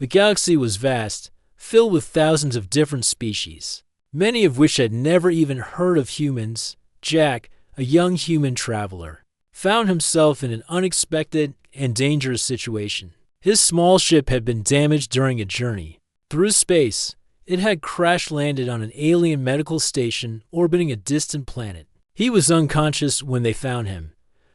The galaxy was vast, filled with thousands of different species, many of which had never even heard of humans. Jack, a young human traveler, found himself in an unexpected and dangerous situation. His small ship had been damaged during a journey through space. It had crash-landed on an alien medical station orbiting a distant planet. He was unconscious when they found him.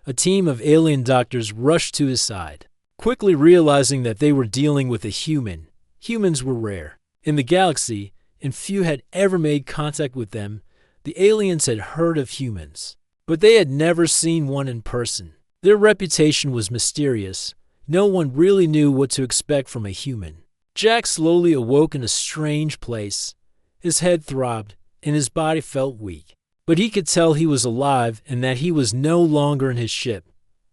A team of alien doctors rushed to his side, quickly realizing that they were dealing with a human. Humans were rare in the galaxy, and few had ever made contact with them. The aliens had heard of humans, but they had never seen one in person. Their reputation was mysterious. No one really knew what to expect from a human. Jack slowly awoke in a strange place. His head throbbed, and his body felt weak. But he could tell he was alive and that he was no longer in his ship.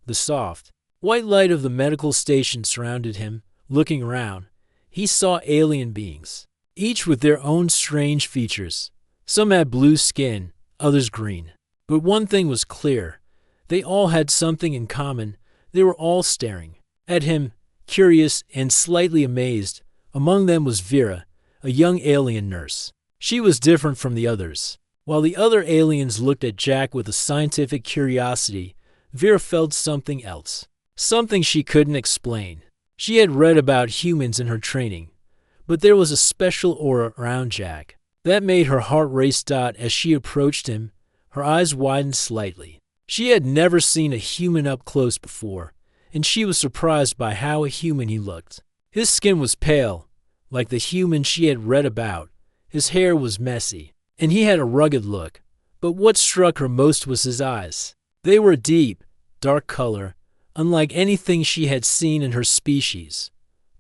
The soft, white light of the medical station surrounded him. Looking around, he saw alien beings, each with their own strange features. Some had blue skin, others green. But one thing was clear. They all had something in common. They were all staring at him, curious and slightly amazed. Among them was Vera, a young alien nurse. She was different from the others. While the other aliens looked at Jack with a scientific curiosity, Vera felt something else, something she couldn't explain. She had read about humans in her training, but there was a special aura around Jack that made her heart race. As she approached him, her eyes widened slightly. She had never seen a human up close before, and she was surprised by how a human he looked. His skin was pale, like the human she had read about. His hair was messy, and he had a rugged look. But what struck her most was his eyes. They were deep, dark color, unlike anything she had seen in her species.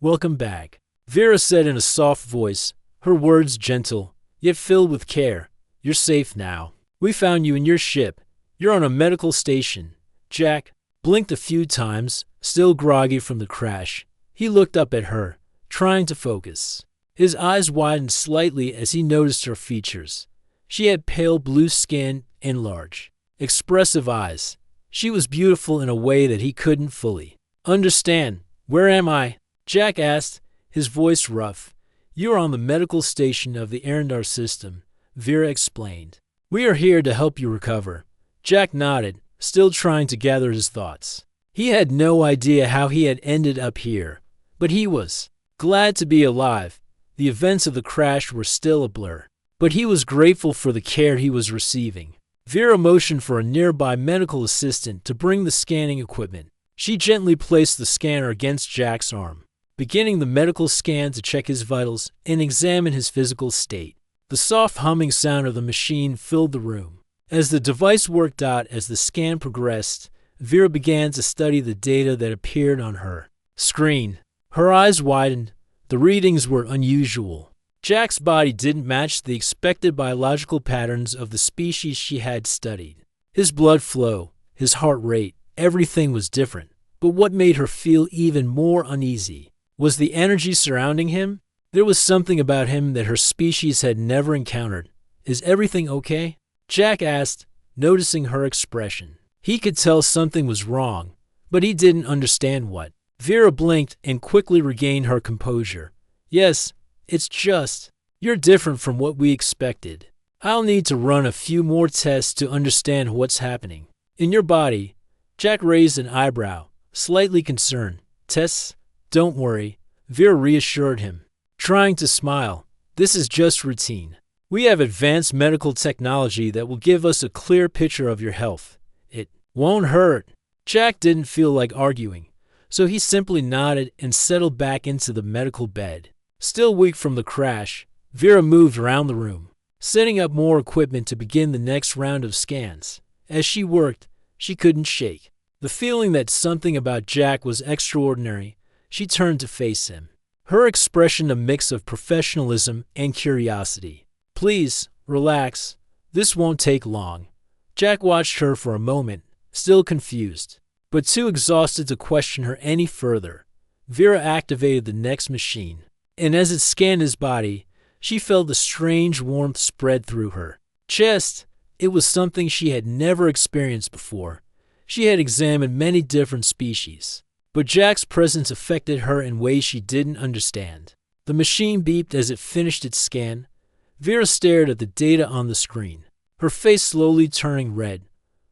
"Welcome back," Vera said in a soft voice, her words gentle, yet filled with care. "You're safe now. We found you in your ship. You're on a medical station." Jack blinked a few times, still groggy from the crash. He looked up at her, trying to focus. His eyes widened slightly as he noticed her features. She had pale blue skin and large, expressive eyes. She was beautiful in a way that he couldn't fully understand. "Where am I?" Jack asked, his voice rough. "You're on the medical station of the Arendar system," Vera explained. "We are here to help you recover." Jack nodded, still trying to gather his thoughts. He had no idea how he had ended up here, but he was glad to be alive. The events of the crash were still a blur, but he was grateful for the care he was receiving. Vera motioned for a nearby medical assistant to bring the scanning equipment. She gently placed the scanner against Jack's arm, beginning the medical scan to check his vitals and examine his physical state. The soft humming sound of the machine filled the room. As the device worked out, as the scan progressed, Vera began to study the data that appeared on her screen. Her eyes widened. The readings were unusual. Jack's body didn't match the expected biological patterns of the species she had studied. His blood flow, his heart rate, everything was different. But what made her feel even more uneasy was the energy surrounding him. There was something about him that her species had never encountered. "Is everything okay?" Jack asked, noticing her expression. He could tell something was wrong, but he didn't understand what. Vera blinked and quickly regained her composure. "Yes, it's just, you're different from what we expected. I'll need to run a few more tests to understand what's happening in your body." Jack raised an eyebrow, slightly concerned. "Tests? Don't worry," Vera reassured him, trying to smile. "This is just routine. We have advanced medical technology that will give us a clear picture of your health. It won't hurt." Jack didn't feel like arguing, so he simply nodded and settled back into the medical bed. Still weak from the crash, Vera moved around the room, setting up more equipment to begin the next round of scans. As she worked, she couldn't shake the feeling that something about Jack was extraordinary. She turned to face him, her expression a mix of professionalism and curiosity. "Please, relax. This won't take long." Jack watched her for a moment, still confused, but too exhausted to question her any further. Vera activated the next machine, and as it scanned his body, she felt a strange warmth spread through her chest. It was something she had never experienced before. She had examined many different species, but Jack's presence affected her in ways she didn't understand. The machine beeped as it finished its scan. Vera stared at the data on the screen, her face slowly turning red.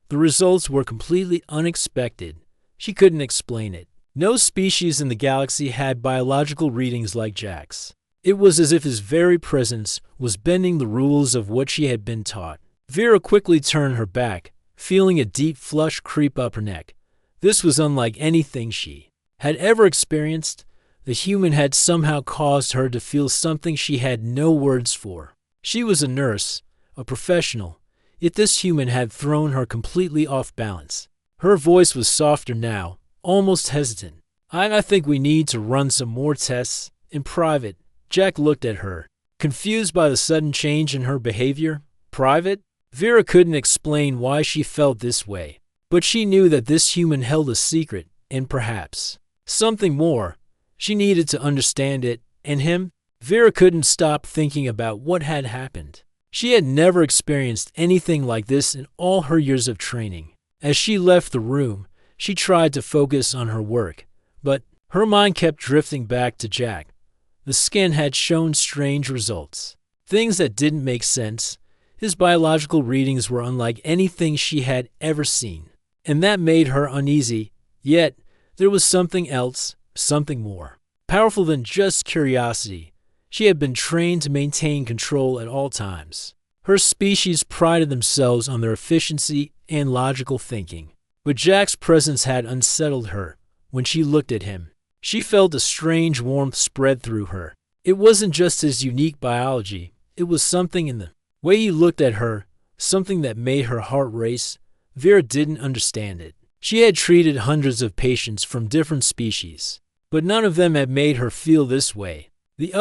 The results were completely unexpected. She couldn't explain it. No species in the galaxy had biological readings like Jack's. It was as if his very presence was bending the rules of what she had been taught. Vera quickly turned her back, feeling a deep flush creep up her neck. This was unlike anything she had ever experienced. The human had somehow caused her to feel something she had no words for. She was a nurse, a professional, yet this human had thrown her completely off balance. Her voice was softer now, almost hesitant. I think we need to run some more tests in private. Jack looked at her, confused by the sudden change in her behavior. Private? Vera couldn't explain why she felt this way, but she knew that this human held a secret, and perhaps something more. She needed to understand it, and him. Vera couldn't stop thinking about what had happened. She had never experienced anything like this in all her years of training. As she left the room, she tried to focus on her work, but her mind kept drifting back to Jack. The scan had shown strange results, things that didn't make sense. His biological readings were unlike anything she had ever seen, and that made her uneasy. Yet, there was something else, something more powerful than just curiosity. She had been trained to maintain control at all times. Her species prided themselves on their efficiency and logical thinking. But Jack's presence had unsettled her. When she looked at him, she felt a strange warmth spread through her. It wasn't just his unique biology. It was something in the way he looked at her, something that made her heart race. Vera didn't understand it. She had treated hundreds of patients from different species, but none of them had made her feel this way. The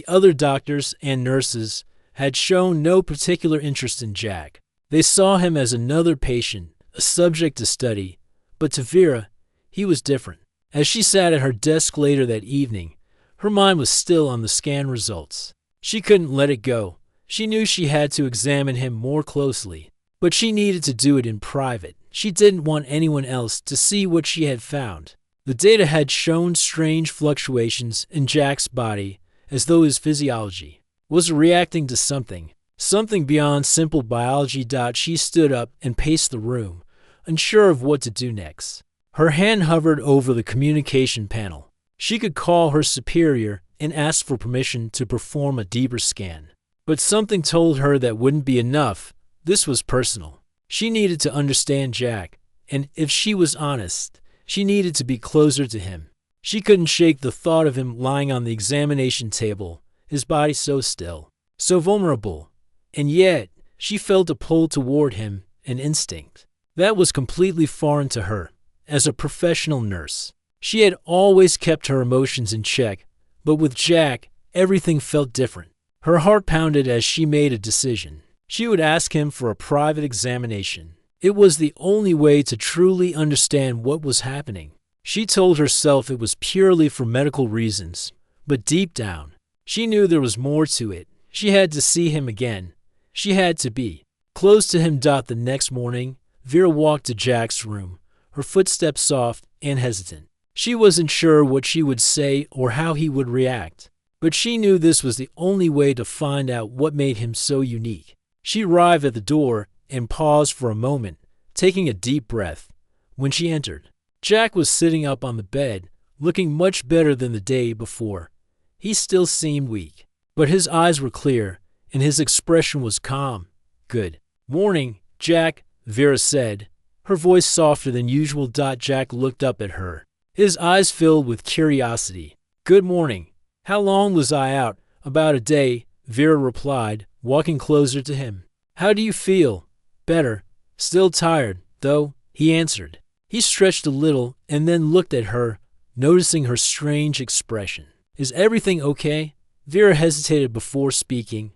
other doctors and nurses, had shown no particular interest in Jack. They saw him as another patient, a subject to study, but to Vera, he was different. As she sat at her desk later that evening, her mind was still on the scan results. She couldn't let it go. She knew she had to examine him more closely, but she needed to do it in private. She didn't want anyone else to see what she had found. The data had shown strange fluctuations in Jack's body, as though his physiology was reacting to something beyond simple biology. She stood up and paced the room, unsure of what to do next. Her hand hovered over the communication panel. She could call her superior and ask for permission to perform a deeper scan. But something told her that wouldn't be enough. This was personal. She needed to understand Jack, and if she was honest, she needed to be closer to him. She couldn't shake the thought of him lying on the examination table, his body so still, so vulnerable. And yet, she felt a pull toward him, an instinct that was completely foreign to her. As a professional nurse, she had always kept her emotions in check, but with Jack, everything felt different. Her heart pounded as she made a decision. She would ask him for a private examination. It was the only way to truly understand what was happening. She told herself it was purely for medical reasons, but deep down, she knew there was more to it. She had to see him again. She had to be close to him. The next morning, Vera walked to Jack's room, her footsteps soft and hesitant. She wasn't sure what she would say or how he would react, but she knew this was the only way to find out what made him so unique. She arrived at the door and paused for a moment, taking a deep breath. When she entered, Jack was sitting up on the bed, looking much better than the day before. He still seemed weak, but his eyes were clear, and his expression was calm. "Good morning, Jack," Vera said, her voice softer than usual. Jack looked up at her, his eyes filled with curiosity. "Good morning. How long was I out?" "About a day," Vera replied, walking closer to him. "How do you feel?" "Better. Still tired, though," he answered. He stretched a little and then looked at her, noticing her strange expression. "Is everything okay?" Vera hesitated before speaking.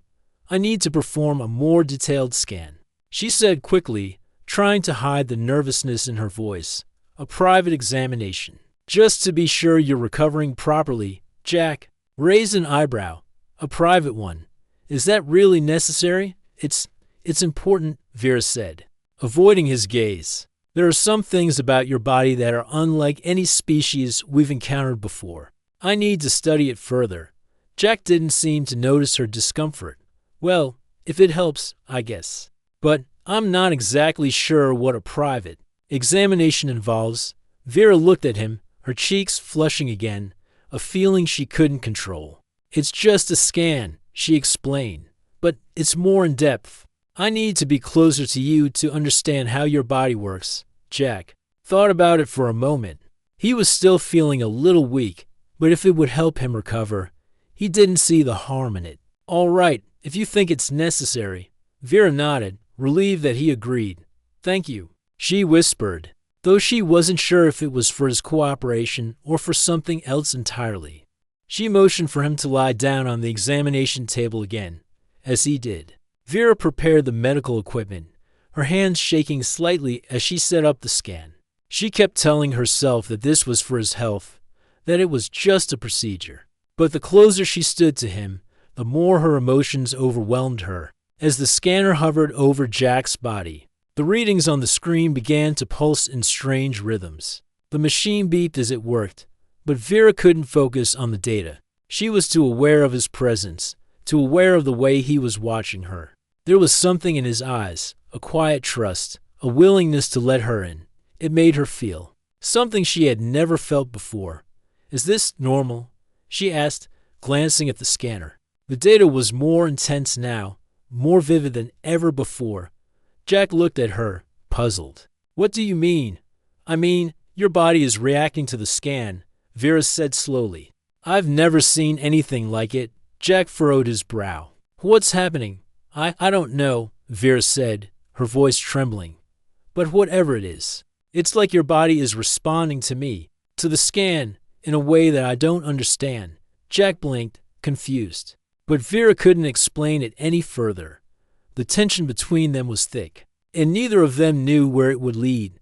"I need to perform a more detailed scan," she said quickly, trying to hide the nervousness in her voice. "A private examination. Just to be sure you're recovering properly." Jack raised an eyebrow. "A private one? Is that really necessary?" It's important," Vera said, avoiding his gaze. There are some things about your body that are unlike any species we've encountered before. I need to study it further." Jack didn't seem to notice her discomfort. "Well, if it helps, I guess. But I'm not exactly sure what a private examination involves." Vera looked at him, her cheeks flushing again, a feeling she couldn't control. "It's just a scan," she explained, "but it's more in depth. I need to be closer to you to understand how your body works." Jack thought about it for a moment. He was still feeling a little weak, but if it would help him recover, he didn't see the harm in it. "All right, if you think it's necessary." Vera nodded, relieved that he agreed. "Thank you," she whispered, though she wasn't sure if it was for his cooperation or for something else entirely. She motioned for him to lie down on the examination table again, as he did. Vera prepared the medical equipment, her hands shaking slightly as she set up the scan. She kept telling herself that this was for his health, that it was just a procedure. But the closer she stood to him, the more her emotions overwhelmed her. As the scanner hovered over Jack's body, the readings on the screen began to pulse in strange rhythms. The machine beeped as it worked, but Vera couldn't focus on the data. She was too aware of his presence, too aware of the way he was watching her. There was something in his eyes, a quiet trust, a willingness to let her in. It made her feel something she had never felt before. "Is this normal?" she asked, glancing at the scanner. The data was more intense now, more vivid than ever before. Jack looked at her, puzzled. "What do you mean?" "I mean, your body is reacting to the scan," Vera said slowly. "I've never seen anything like it." Jack furrowed his brow. "What's happening?" I don't know," Vera said, her voice trembling. "But whatever it is, it's like your body is responding to me, to the scan, in a way that I don't understand." Jack blinked, confused. But Vera couldn't explain it any further. The tension between them was thick, and neither of them knew where it would lead.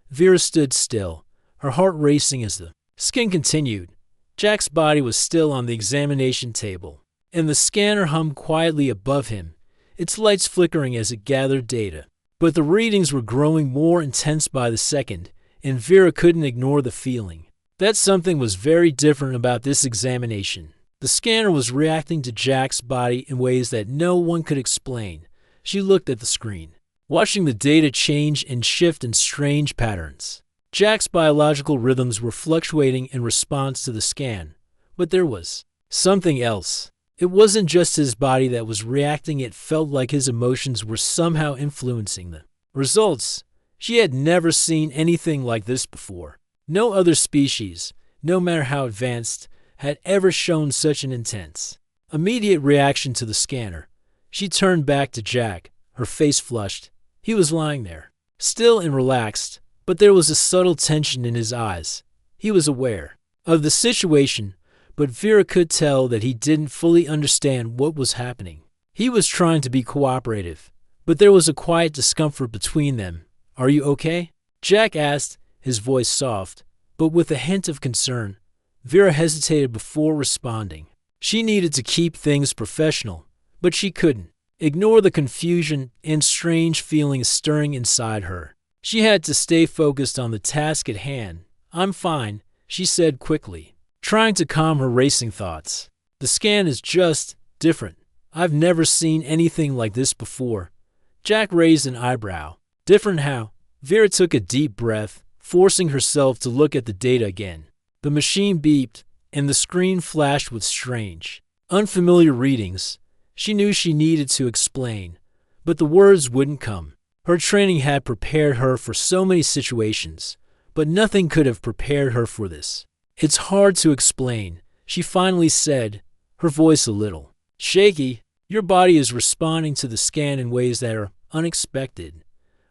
Vera stood still, her heart racing as the scan continued. Jack's body was still on the examination table, and the scanner hummed quietly above him, its lights flickering as it gathered data. But the readings were growing more intense by the second, and Vera couldn't ignore the feeling that something was very different about this examination. The scanner was reacting to Jack's body in ways that no one could explain. She looked at the screen, watching the data change and shift in strange patterns. Jack's biological rhythms were fluctuating in response to the scan, but there was something else. It wasn't just his body that was reacting, it felt like his emotions were somehow influencing the results. She had never seen anything like this before. No other species, no matter how advanced, had ever shown such an intense, immediate reaction to the scanner. She turned back to Jack, her face flushed. He was lying there, still and relaxed, but there was a subtle tension in his eyes. He was aware of the situation, but Vera could tell that he didn't fully understand what was happening. He was trying to be cooperative, but there was a quiet discomfort between them. "Are you okay?" Jack asked, his voice soft, but with a hint of concern. Vera hesitated before responding. She needed to keep things professional, but she couldn't ignore the confusion and strange feelings stirring inside her. She had to stay focused on the task at hand. "I'm fine," she said quickly, trying to calm her racing thoughts. "The scan is just different. I've never seen anything like this before." Jack raised an eyebrow. "Different how?" Vera took a deep breath, forcing herself to look at the data again. The machine beeped, and the screen flashed with strange, unfamiliar readings. She knew she needed to explain, but the words wouldn't come. Her training had prepared her for so many situations, but nothing could have prepared her for this. "It's hard to explain," she finally said, her voice a little shaky. "Your body is responding to the scan in ways that are unexpected.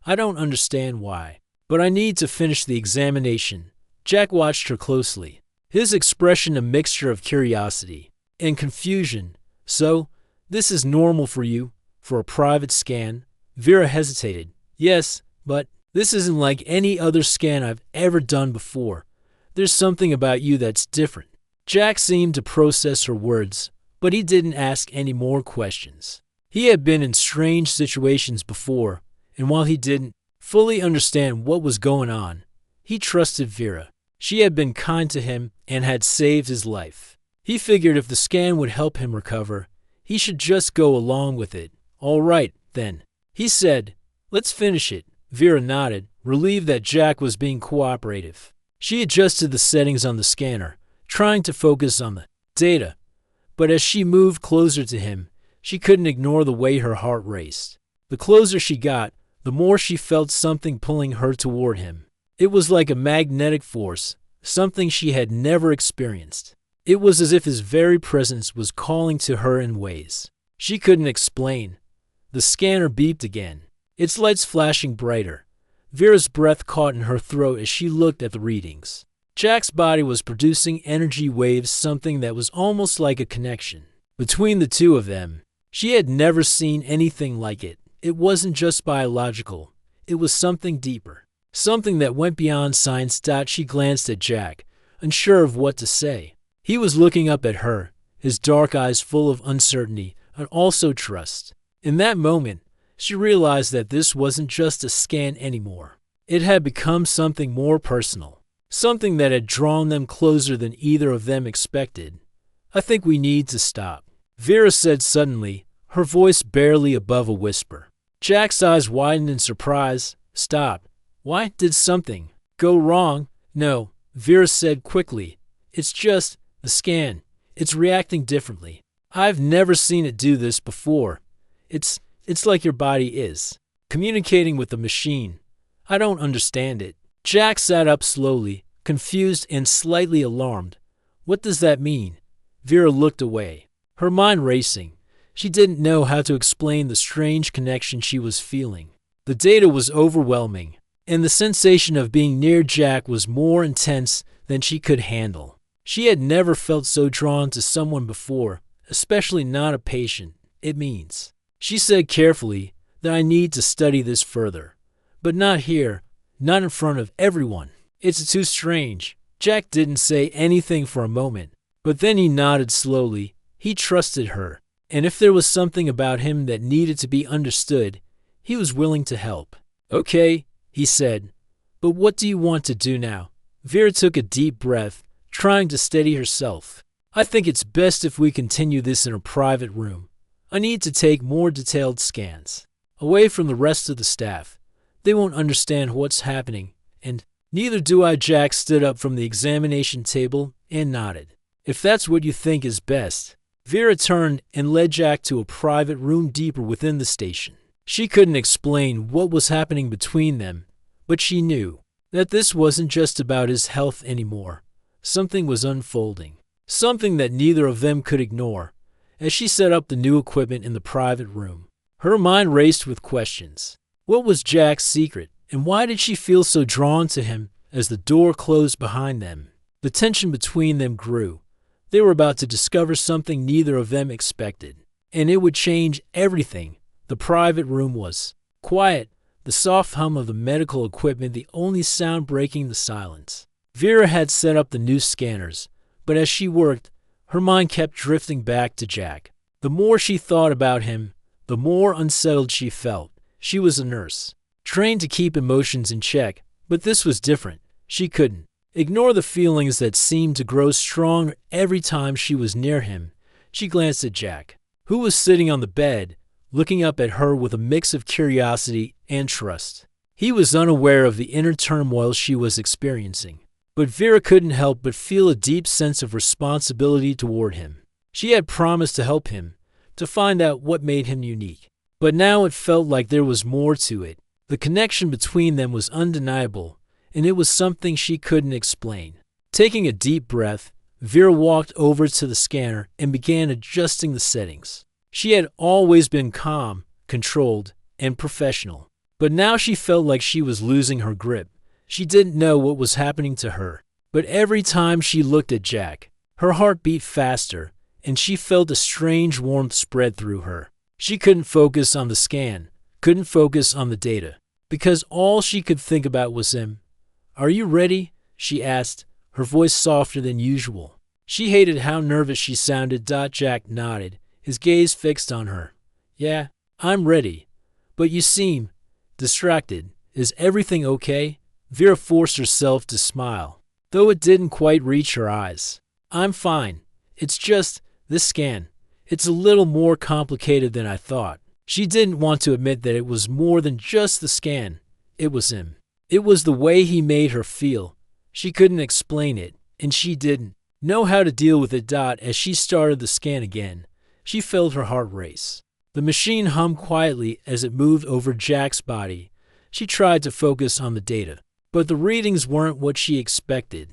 I don't understand why, but I need to finish the examination." Jack watched her closely, his expression a mixture of curiosity and confusion. "So, this is normal for you, for a private scan?" Vera hesitated. "Yes, but this isn't like any other scan I've ever done before. There's something about you that's different." Jack seemed to process her words, but he didn't ask any more questions. He had been in strange situations before, and while he didn't fully understand what was going on. He trusted Vera. She had been kind to him and had saved his life. He figured if the scan would help him recover, he should just go along with it. All right, then. He said, "Let's finish it." Vera nodded, relieved that Jack was being cooperative. She adjusted the settings on the scanner, trying to focus on the data. But as she moved closer to him, she couldn't ignore the way her heart raced. The closer she got, the more she felt something pulling her toward him. It was like a magnetic force, something she had never experienced. It was as if his very presence was calling to her in ways she couldn't explain. The scanner beeped again, its lights flashing brighter. Vera's breath caught in her throat as she looked at the readings. Jack's body was producing energy waves, something that was almost like a connection between the two of them. She had never seen anything like it. It wasn't just biological. It was something deeper, something that went beyond science. She glanced at Jack, unsure of what to say. He was looking up at her, his dark eyes full of uncertainty and also trust. In that moment, she realized that this wasn't just a scan anymore. It had become something more personal, something that had drawn them closer than either of them expected. "I think we need to stop," Vera said suddenly, her voice barely above a whisper. Jack's eyes widened in surprise. "Stop? Why? Did something go wrong?" "No," Vera said quickly. "It's just the scan. It's reacting differently. I've never seen it do this before. It's like your body is communicating with the machine. I don't understand it." Jack sat up slowly, confused and slightly alarmed. "What does that mean?" Vera looked away, her mind racing. She didn't know how to explain the strange connection she was feeling. The data was overwhelming, and the sensation of being near Jack was more intense than she could handle. She had never felt so drawn to someone before, especially not a patient. "It means," she said carefully, "that I need to study this further. But not here, not in front of everyone. It's too strange." Jack didn't say anything for a moment, but then he nodded slowly. He trusted her, and if there was something about him that needed to be understood, he was willing to help. "Okay," he said, "but what do you want to do now?" Vera took a deep breath, trying to steady herself. "I think it's best if we continue this in a private room. I need to take more detailed scans, away from the rest of the staff. They won't understand what's happening, and neither do I." Jack stood up from the examination table and nodded. "If that's what you think is best." Vera turned and led Jack to a private room deeper within the station. She couldn't explain what was happening between them, but she knew that this wasn't just about his health anymore. Something was unfolding, something that neither of them could ignore. As she set up the new equipment in the private room, her mind raced with questions. What was Jack's secret, and why did she feel so drawn to him? As the door closed behind them, the tension between them grew. They were about to discover something neither of them expected, and it would change everything. The private room was quiet, the soft hum of the medical equipment the only sound breaking the silence. Vera had set up the new scanners, but as she worked, her mind kept drifting back to Jack. The more she thought about him, the more unsettled she felt. She was a nurse, trained to keep emotions in check, but this was different. She couldn't ignore the feelings that seemed to grow stronger every time she was near him. She glanced at Jack, who was sitting on the bed, looking up at her with a mix of curiosity and trust. He was unaware of the inner turmoil she was experiencing, but Vera couldn't help but feel a deep sense of responsibility toward him. She had promised to help him, to find out what made him unique. But now it felt like there was more to it. The connection between them was undeniable, and it was something she couldn't explain. Taking a deep breath, Vera walked over to the scanner and began adjusting the settings. She had always been calm, controlled, and professional, but now she felt like she was losing her grip. She didn't know what was happening to her, but every time she looked at Jack, her heart beat faster, and she felt a strange warmth spread through her. She couldn't focus on the scan, couldn't focus on the data, because all she could think about was him. "Are you ready?" she asked, her voice softer than usual. She hated how nervous she sounded. Jack nodded, his gaze fixed on her. "Yeah, I'm ready. But you seem distracted. Is everything okay? Vera forced herself to smile, though it didn't quite reach her eyes. I'm fine. It's just, this scan. It's a little more complicated than I thought. She didn't want to admit that it was more than just the scan. It was him. It was the way he made her feel. She couldn't explain it, and she didn't know how to deal with it. As she started the scan again, she felt her heart race. The machine hummed quietly as it moved over Jack's body. She tried to focus on the data, but the readings weren't what she expected.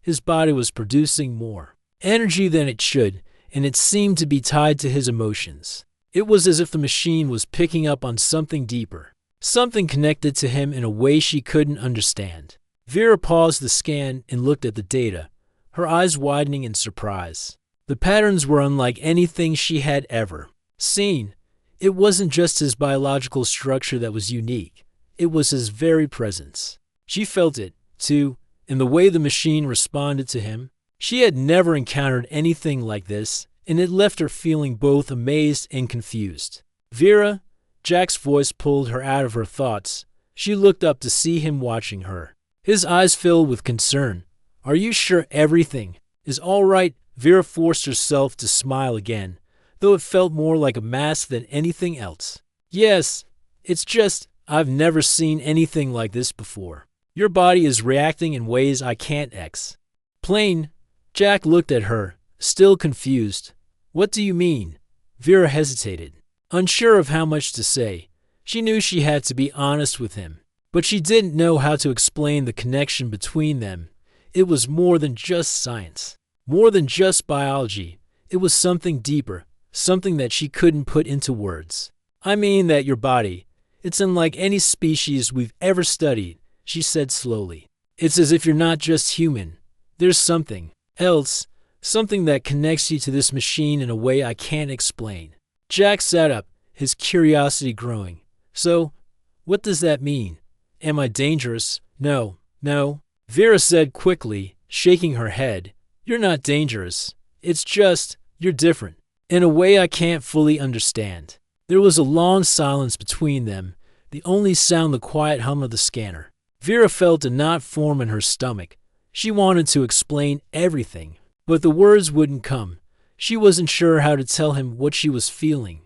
His body was producing more energy than it should, and it seemed to be tied to his emotions. It was as if the machine was picking up on something deeper, something connected to him in a way she couldn't understand. Vera paused the scan and looked at the data, her eyes widening in surprise. The patterns were unlike anything she had ever seen. It wasn't just his biological structure that was unique. It was his very presence. She felt it, too, in the way the machine responded to him. She had never encountered anything like this, and it left her feeling both amazed and confused. Vera, Jack's voice pulled her out of her thoughts. She looked up to see him watching her. His eyes filled with concern. Are you sure everything is all right? Vera forced herself to smile again, though it felt more like a mask than anything else. Yes, it's just, I've never seen anything like this before. Your body is reacting in ways I can't explain. Jack looked at her, still confused. What do you mean? Vera hesitated, unsure of how much to say. She knew she had to be honest with him, but she didn't know how to explain the connection between them. It was more than just science, more than just biology. It was something deeper, something that she couldn't put into words. I mean that your body, it's unlike any species we've ever studied, she said slowly. It's as if you're not just human. There's something else, something that connects you to this machine in a way I can't explain. Jack sat up, his curiosity growing. So, what does that mean? Am I dangerous? No. Vera said quickly, shaking her head. You're not dangerous. It's just, you're different. In a way I can't fully understand. There was a long silence between them, the only sound the quiet hum of the scanner. Vera felt a knot form in her stomach. She wanted to explain everything, but the words wouldn't come. She wasn't sure how to tell him what she was feeling.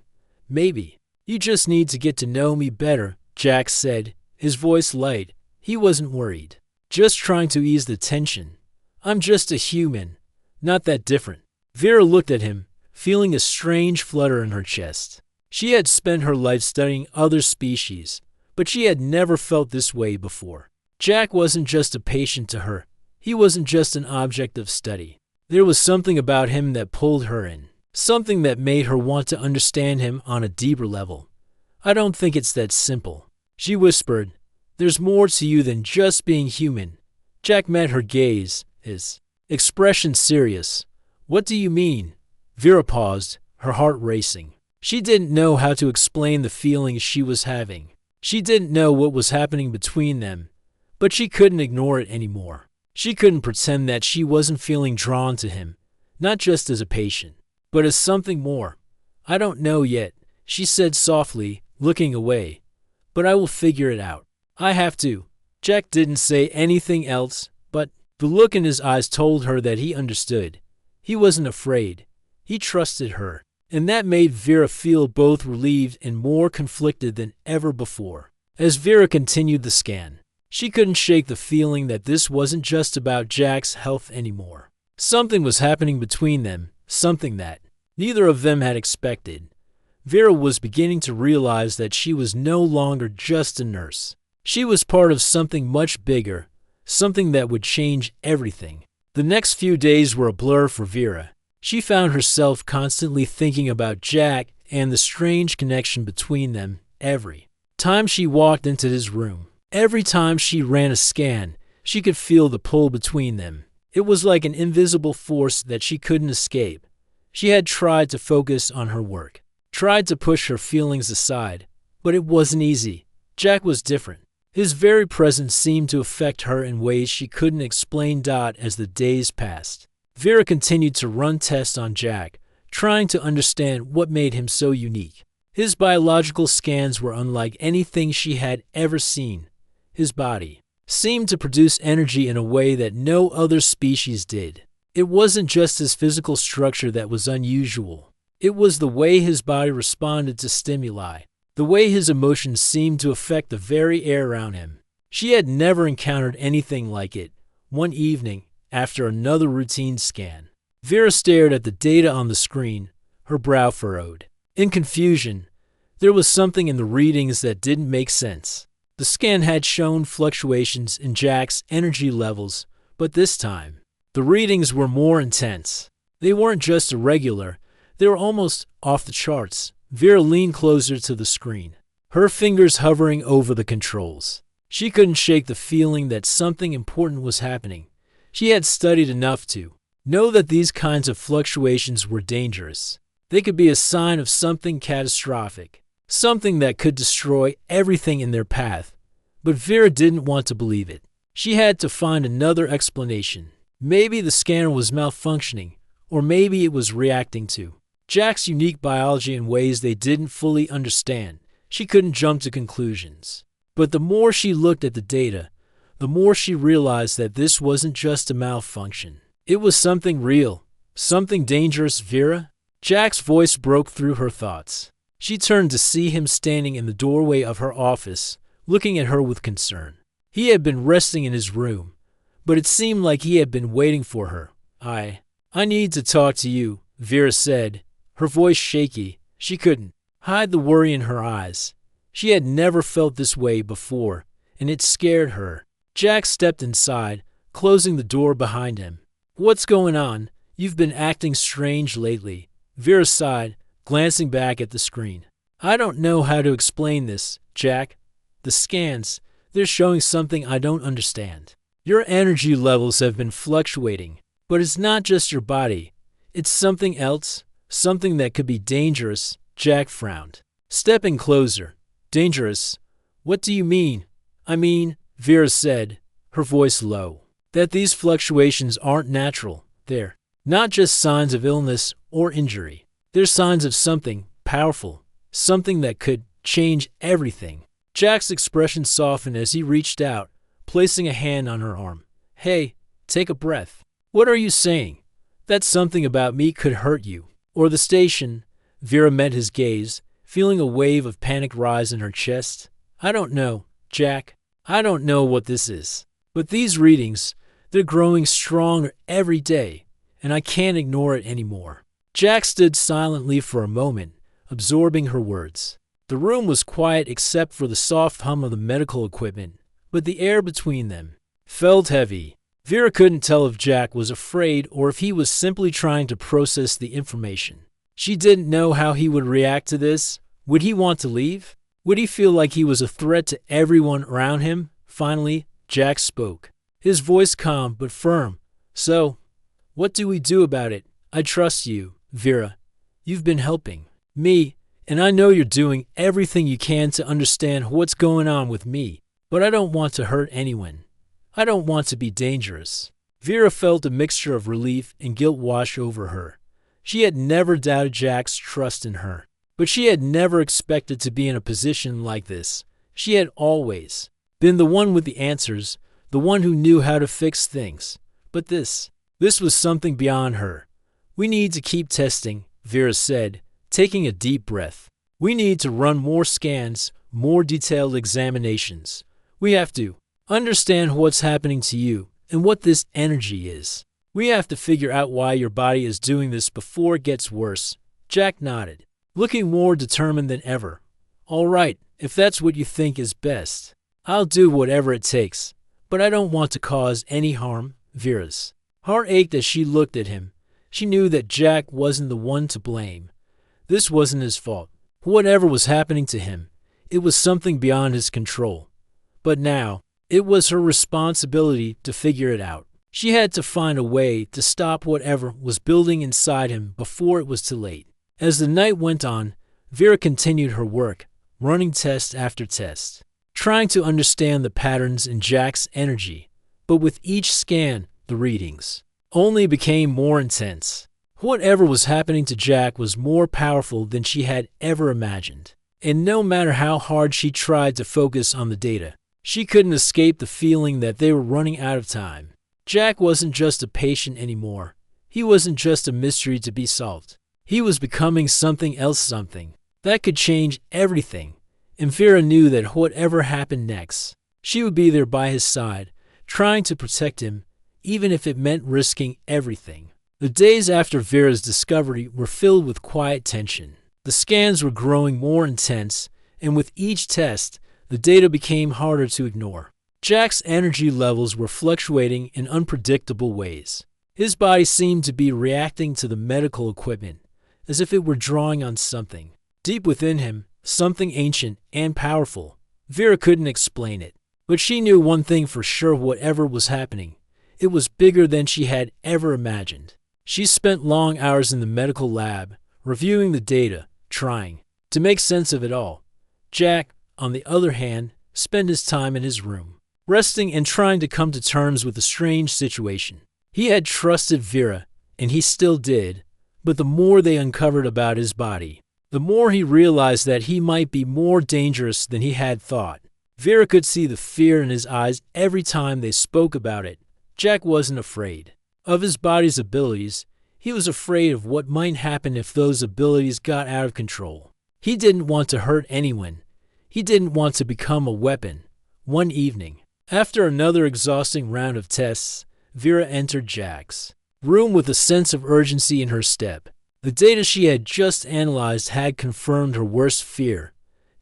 Maybe. You just need to get to know me better, Jack said, his voice light. He wasn't worried. Just trying to ease the tension. I'm just a human. Not that different. Vera looked at him, feeling a strange flutter in her chest. She had spent her life studying other species, but she had never felt this way before. Jack wasn't just a patient to her. He wasn't just an object of study. There was something about him that pulled her in, something that made her want to understand him on a deeper level. I don't think it's that simple, she whispered. There's more to you than just being human. Jack met her gaze, his expression serious. What do you mean? Vera paused, her heart racing. She didn't know how to explain the feelings she was having. She didn't know what was happening between them, but she couldn't ignore it anymore. She couldn't pretend that she wasn't feeling drawn to him, not just as a patient, but as something more. I don't know yet, she said softly, looking away, but I will figure it out. I have to. Jack didn't say anything else, but the look in his eyes told her that he understood. He wasn't afraid. He trusted her, and that made Vera feel both relieved and more conflicted than ever before. As Vera continued the scan, she couldn't shake the feeling that this wasn't just about Jack's health anymore. Something was happening between them, something that neither of them had expected. Vera was beginning to realize that she was no longer just a nurse. She was part of something much bigger, something that would change everything. The next few days were a blur for Vera. She found herself constantly thinking about Jack and the strange connection between them every time she walked into his room. Every time she ran a scan, she could feel the pull between them. It was like an invisible force that she couldn't escape. She had tried to focus on her work, tried to push her feelings aside, but it wasn't easy. Jack was different. His very presence seemed to affect her in ways she couldn't explain. As the days passed, Vera continued to run tests on Jack, trying to understand what made him so unique. His biological scans were unlike anything she had ever seen. his body, seemed to produce energy in a way that no other species did. It wasn't just his physical structure that was unusual. It was the way his body responded to stimuli, the way his emotions seemed to affect the very air around him. She had never encountered anything like it. One evening, after another routine scan, Vera stared at the data on the screen, her brow furrowed. In confusion, there was something in the readings that didn't make sense. The scan had shown fluctuations in Jack's energy levels, but this time, the readings were more intense. They weren't just irregular, they were almost off the charts. Vera leaned closer to the screen, her fingers hovering over the controls. She couldn't shake the feeling that something important was happening. She had studied enough to know that these kinds of fluctuations were dangerous. They could be a sign of something catastrophic, something that could destroy everything in their path. But Vera didn't want to believe it. She had to find another explanation. Maybe the scanner was malfunctioning, or maybe it was reacting to Jack's unique biology in ways they didn't fully understand. She couldn't jump to conclusions. But the more she looked at the data, the more she realized that this wasn't just a malfunction. It was something real, something dangerous. Vera? Jack's voice broke through her thoughts. She turned to see him standing in the doorway of her office, looking at her with concern. He had been resting in his room, but it seemed like he had been waiting for her. I need to talk to you, Vera said, her voice shaky. She couldn't hide the worry in her eyes. She had never felt this way before, and it scared her. Jack stepped inside, closing the door behind him. What's going on? You've been acting strange lately. Vera sighed, glancing back at the screen. I don't know how to explain this, Jack. The scans, they're showing something I don't understand. Your energy levels have been fluctuating, but it's not just your body. It's something else, something that could be dangerous. Jack frowned, stepping closer. Dangerous? What do you mean? I mean, Vera said, her voice low, that these fluctuations aren't natural. They're not just signs of illness or injury. They're signs of something powerful, something that could change everything. Jack's expression softened as he reached out, placing a hand on her arm. Hey, take a breath. What are you saying? That something about me could hurt you. Or the station? Vera met his gaze, feeling a wave of panic rise in her chest. I don't know, Jack. I don't know what this is. But these readings, they're growing stronger every day, and I can't ignore it anymore. Jack stood silently for a moment, absorbing her words. The room was quiet except for the soft hum of the medical equipment, but the air between them felt heavy. Vera couldn't tell if Jack was afraid or if he was simply trying to process the information. She didn't know how he would react to this. Would he want to leave? Would he feel like he was a threat to everyone around him? Finally, Jack spoke, his voice calm but firm. So, what do we do about it? I trust you, Vera. You've been helping me, and I know you're doing everything you can to understand what's going on with me, but I don't want to hurt anyone. I don't want to be dangerous. Vera felt a mixture of relief and guilt wash over her. She had never doubted Jack's trust in her, but she had never expected to be in a position like this. She had always been the one with the answers, the one who knew how to fix things. But this was something beyond her. We need to keep testing, Vera said, taking a deep breath. We need to run more scans, more detailed examinations. We have to understand what's happening to you and what this energy is. We have to figure out why your body is doing this before it gets worse. Jack nodded, looking more determined than ever. All right, if that's what you think is best, I'll do whatever it takes, but I don't want to cause any harm. Vera's heart ached as she looked at him. She knew that Jack wasn't the one to blame. This wasn't his fault. Whatever was happening to him, it was something beyond his control. But now, it was her responsibility to figure it out. She had to find a way to stop whatever was building inside him before it was too late. As the night went on, Vera continued her work, running test after test, trying to understand the patterns in Jack's energy. But with each scan, the readings only became more intense. Whatever was happening to Jack was more powerful than she had ever imagined. And no matter how hard she tried to focus on the data, She couldn't escape the feeling that they were running out of time. Jack wasn't just a patient anymore. He wasn't just a mystery to be solved. He was becoming something else, something that could change everything. And Vera knew that whatever happened next, she would be there by his side, trying to protect him, even if it meant risking everything. The days after Vera's discovery were filled with quiet tension. The scans were growing more intense, and with each test, the data became harder to ignore. Jack's energy levels were fluctuating in unpredictable ways. His body seemed to be reacting to the medical equipment, as if it were drawing on something deep within him, something ancient and powerful. Vera couldn't explain it, but she knew one thing for sure: whatever was happening, it was bigger than she had ever imagined. She spent long hours in the medical lab, reviewing the data, trying to make sense of it all. Jack, on the other hand, spent his time in his room, resting and trying to come to terms with the strange situation. He had trusted Vera, and he still did, but the more they uncovered about his body, the more he realized that he might be more dangerous than he had thought. Vera could see the fear in his eyes every time they spoke about it. Jack wasn't afraid of his body's abilities. He was afraid of what might happen if those abilities got out of control. He didn't want to hurt anyone. He didn't want to become a weapon. One evening, after another exhausting round of tests, Vera entered Jack's room with a sense of urgency in her step. The data she had just analyzed had confirmed her worst fear.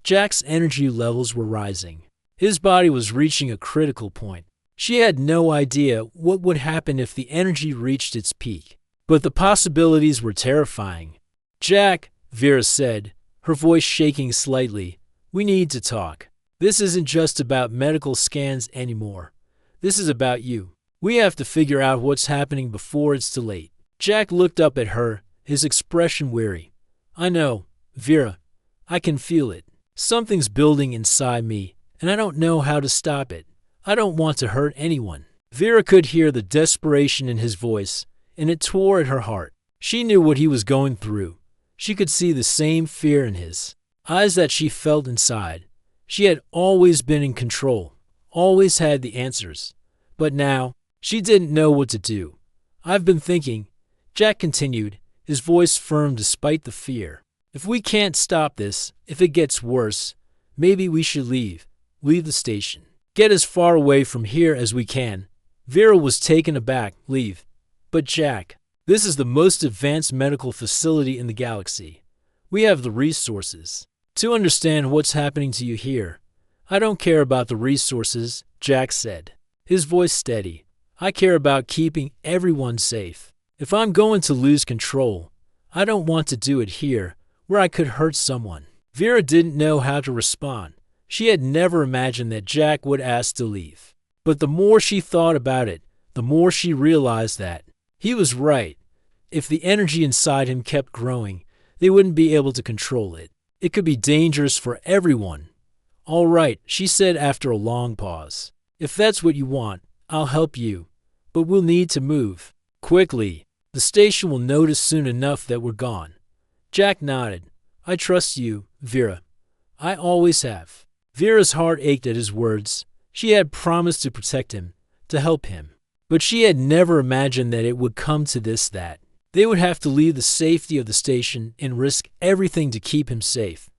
Jack's energy levels were rising. His body was reaching a critical point. She had no idea what would happen if the energy reached its peak, but the possibilities were terrifying. "Jack," Vera said, her voice shaking slightly, "we need to talk. This isn't just about medical scans anymore. This is about you. We have to figure out what's happening before it's too late." Jack looked up at her, his expression weary. "I know, Vera. I can feel it. Something's building inside me, and I don't know how to stop it. I don't want to hurt anyone." Vera could hear the desperation in his voice, and it tore at her heart. She knew what he was going through. She could see the same fear in his eyes that she felt inside. She had always been in control, always had the answers. But now, she didn't know what to do. "I've been thinking," Jack continued, his voice firm despite the fear. "If we can't stop this, if it gets worse, maybe we should leave the station. Get as far away from here as we can." Vera was taken aback. "Leave? But Jack, this is the most advanced medical facility in the galaxy. We have the resources to understand what's happening to you here." "I don't care about the resources," Jack said, his voice steady. "I care about keeping everyone safe. If I'm going to lose control, I don't want to do it here, where I could hurt someone." Vera didn't know how to respond. She had never imagined that Jack would ask to leave. But the more she thought about it, the more she realized that he was right. If the energy inside him kept growing, they wouldn't be able to control it. It could be dangerous for everyone. "All right," she said after a long pause. "If that's what you want, I'll help you. But we'll need to move quickly. The station will notice soon enough that we're gone." Jack nodded. "I trust you, Vera. I always have." Vera's heart ached at his words. She had promised to protect him, to help him. But she had never imagined that it would come to this, that they would have to leave the safety of the station and risk everything to keep him safe.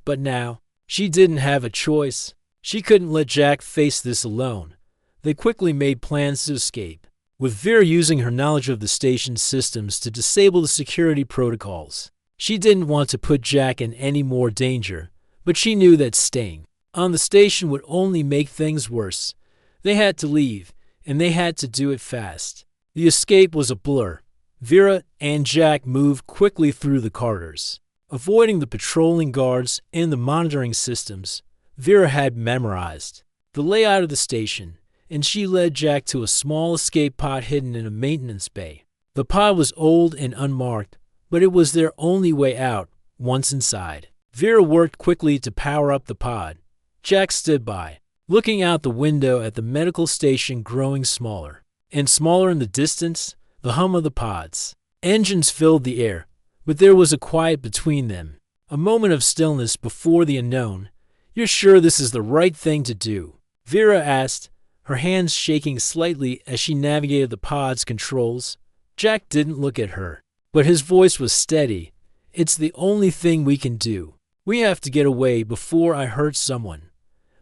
But now, she didn't have a choice. She couldn't let Jack face this alone. They quickly made plans to escape, with Vera using her knowledge of the station's systems to disable the security protocols. She didn't want to put Jack in any more danger, but she knew that staying on the station would only make things worse. They had to leave, and they had to do it fast. The escape was a blur. Vera and Jack moved quickly through the corridors, avoiding the patrolling guards and the monitoring systems. Vera had memorized the layout of the station, and she led Jack to a small escape pod hidden in a maintenance bay. The pod was old and unmarked, but it was their only way out once inside. Vera worked quickly to power up the pod. Jack stood by, looking out the window at the medical station growing smaller and smaller in the distance, the hum of the pods. Engines filled the air, but there was a quiet between them, a moment of stillness before the unknown. "You're sure this is the right thing to do?" Vera asked, her hands shaking slightly as she navigated the pod's controls. Jack didn't look at her, but his voice was steady. It's the only thing we can do. We have to get away before I hurt someone,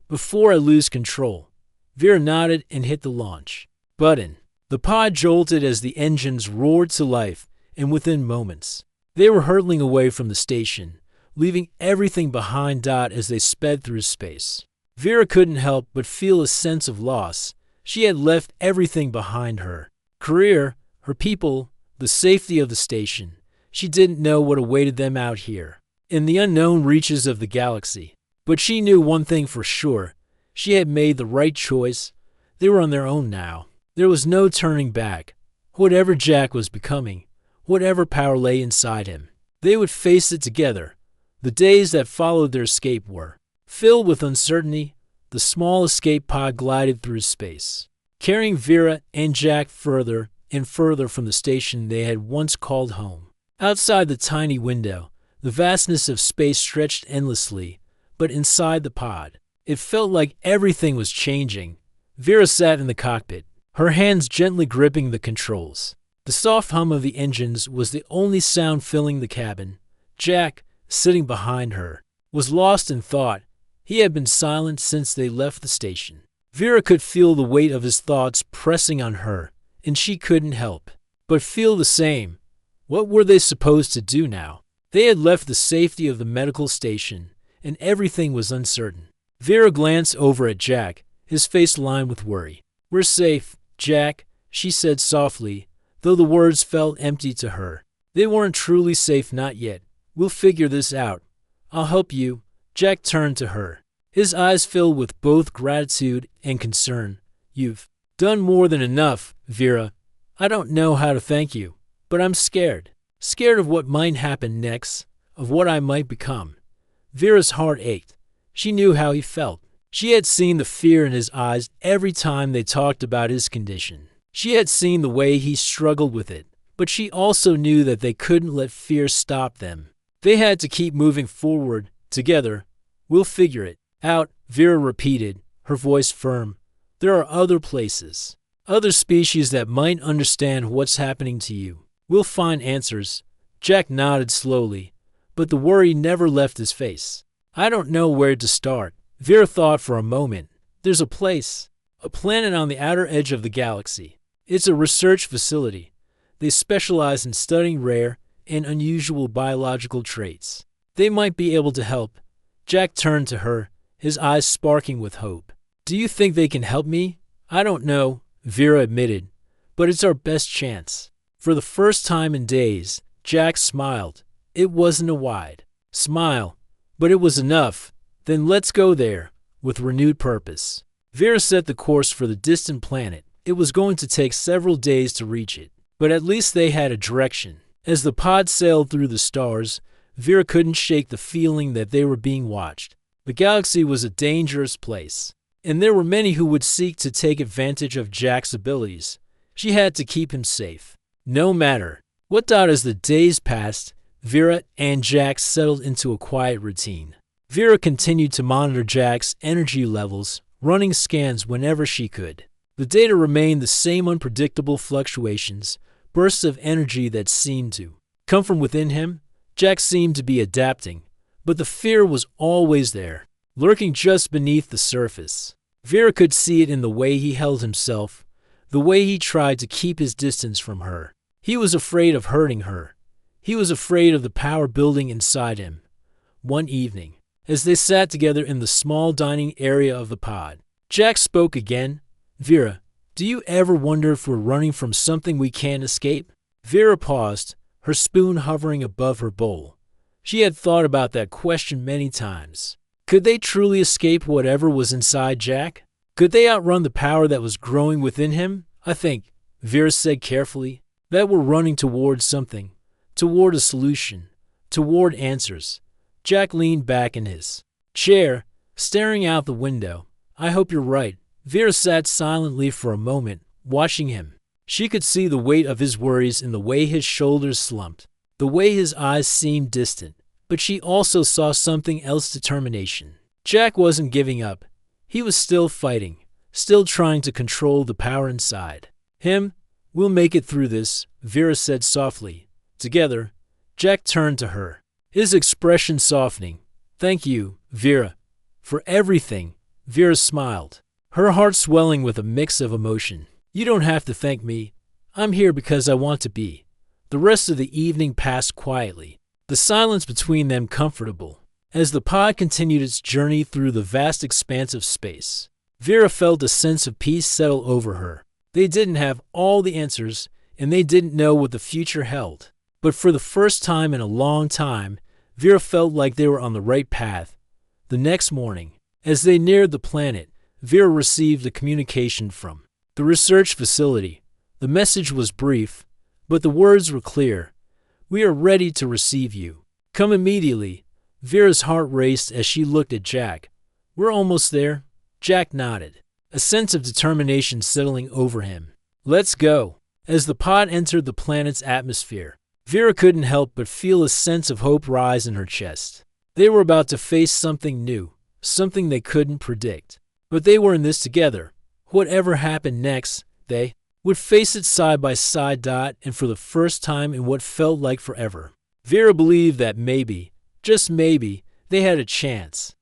before I lose control. Vera nodded and hit the launch button. The pod jolted as the engines roared to life, and within moments, they were hurtling away from the station, leaving everything behind. As they sped through space, Vera couldn't help but feel a sense of loss. She had left everything behind her. Career, her people, the safety of the station. She didn't know what awaited them out here, in the unknown reaches of the galaxy. But she knew one thing for sure. She had made the right choice. They were on their own now. There was no turning back. Whatever Jack was becoming, whatever power lay inside him, they would face it together. The days that followed their escape were filled with uncertainty. The small escape pod glided through space, carrying Vera and Jack further and further from the station they had once called home. Outside the tiny window, the vastness of space stretched endlessly, but inside the pod, it felt like everything was changing. Vera sat in the cockpit, her hands gently gripping the controls. The soft hum of the engines was the only sound filling the cabin. Jack, sitting behind her, was lost in thought. He had been silent since they left the station. Vera could feel the weight of his thoughts pressing on her, and she couldn't help but feel the same. What were they supposed to do now? They had left the safety of the medical station, and everything was uncertain. Vera glanced over at Jack, his face lined with worry. "We're safe, Jack," she said softly, though the words felt empty to her. They weren't truly safe, not yet. "We'll figure this out. I'll help you." Jack turned to her, his eyes filled with both gratitude and concern. "You've done more than enough, Vera. I don't know how to thank you, but I'm scared. Scared of what might happen next, of what I might become." Vera's heart ached. She knew how he felt. She had seen the fear in his eyes every time they talked about his condition. She had seen the way he struggled with it, but she also knew that they couldn't let fear stop them. They had to keep moving forward, together. "We'll figure it out," Vera repeated, her voice firm. "There are other places, other species that might understand what's happening to you. We'll find answers." Jack nodded slowly, but the worry never left his face. "I don't know where to start." Vera thought for a moment. "There's a place, a planet on the outer edge of the galaxy. It's a research facility. They specialize in studying rare and unusual biological traits. They might be able to help." Jack turned to her, his eyes sparking with hope. "Do you think they can help me?" "I don't know," Vera admitted, "but it's our best chance." For the first time in days, Jack smiled. It wasn't a wide smile, but it was enough. "Then let's go there," with renewed purpose. Vera set the course for the distant planet. It was going to take several days to reach it, but at least they had a direction. As the pod sailed through the stars, Vera couldn't shake the feeling that they were being watched. The galaxy was a dangerous place, and there were many who would seek to take advantage of Jack's abilities. She had to keep him safe, no matter what. As the days passed, Vera and Jack settled into a quiet routine. Vera continued to monitor Jack's energy levels, running scans whenever she could. The data remained the same: unpredictable fluctuations, bursts of energy that seemed to come from within him. Jack seemed to be adapting, but the fear was always there, lurking just beneath the surface. Vera could see it in the way he held himself, the way he tried to keep his distance from her. He was afraid of hurting her. He was afraid of the power building inside him. One evening, as they sat together in the small dining area of the pod, Jack spoke again. "Vera, do you ever wonder if we're running from something we can't escape?" Vera paused, her spoon hovering above her bowl. She had thought about that question many times. Could they truly escape whatever was inside Jack? Could they outrun the power that was growing within him? "I think," Vera said carefully, "that we're running toward something, toward a solution, toward answers." Jack leaned back in his chair, staring out the window. "I hope you're right." Vera sat silently for a moment, watching him. She could see the weight of his worries in the way his shoulders slumped, the way his eyes seemed distant, but she also saw something else: determination. Jack wasn't giving up. He was still fighting, still trying to control the power inside him. "We'll make it through this," Vera said softly. Together, Jack turned to her, his expression softening. "Thank you, Vera, for everything." Vera smiled, her heart swelling with a mix of emotion. "You don't have to thank me. I'm here because I want to be." The rest of the evening passed quietly, the silence between them comfortable. As the pod continued its journey through the vast expanse of space, Vera felt a sense of peace settle over her. They didn't have all the answers, and they didn't know what the future held. But for the first time in a long time, Vera felt like they were on the right path. The next morning, as they neared the planet, Vera received a communication from the research facility. The message was brief, but the words were clear. "We are ready to receive you. Come immediately." Vera's heart raced as she looked at Jack. "We're almost there." Jack nodded, a sense of determination settling over him. "Let's go." As the pod entered the planet's atmosphere, Vera couldn't help but feel a sense of hope rise in her chest. They were about to face something new, something they couldn't predict. But they were in this together. Whatever happened next, they would face it side by side. And for the first time in what felt like forever, Vera believed that maybe, just maybe, they had a chance.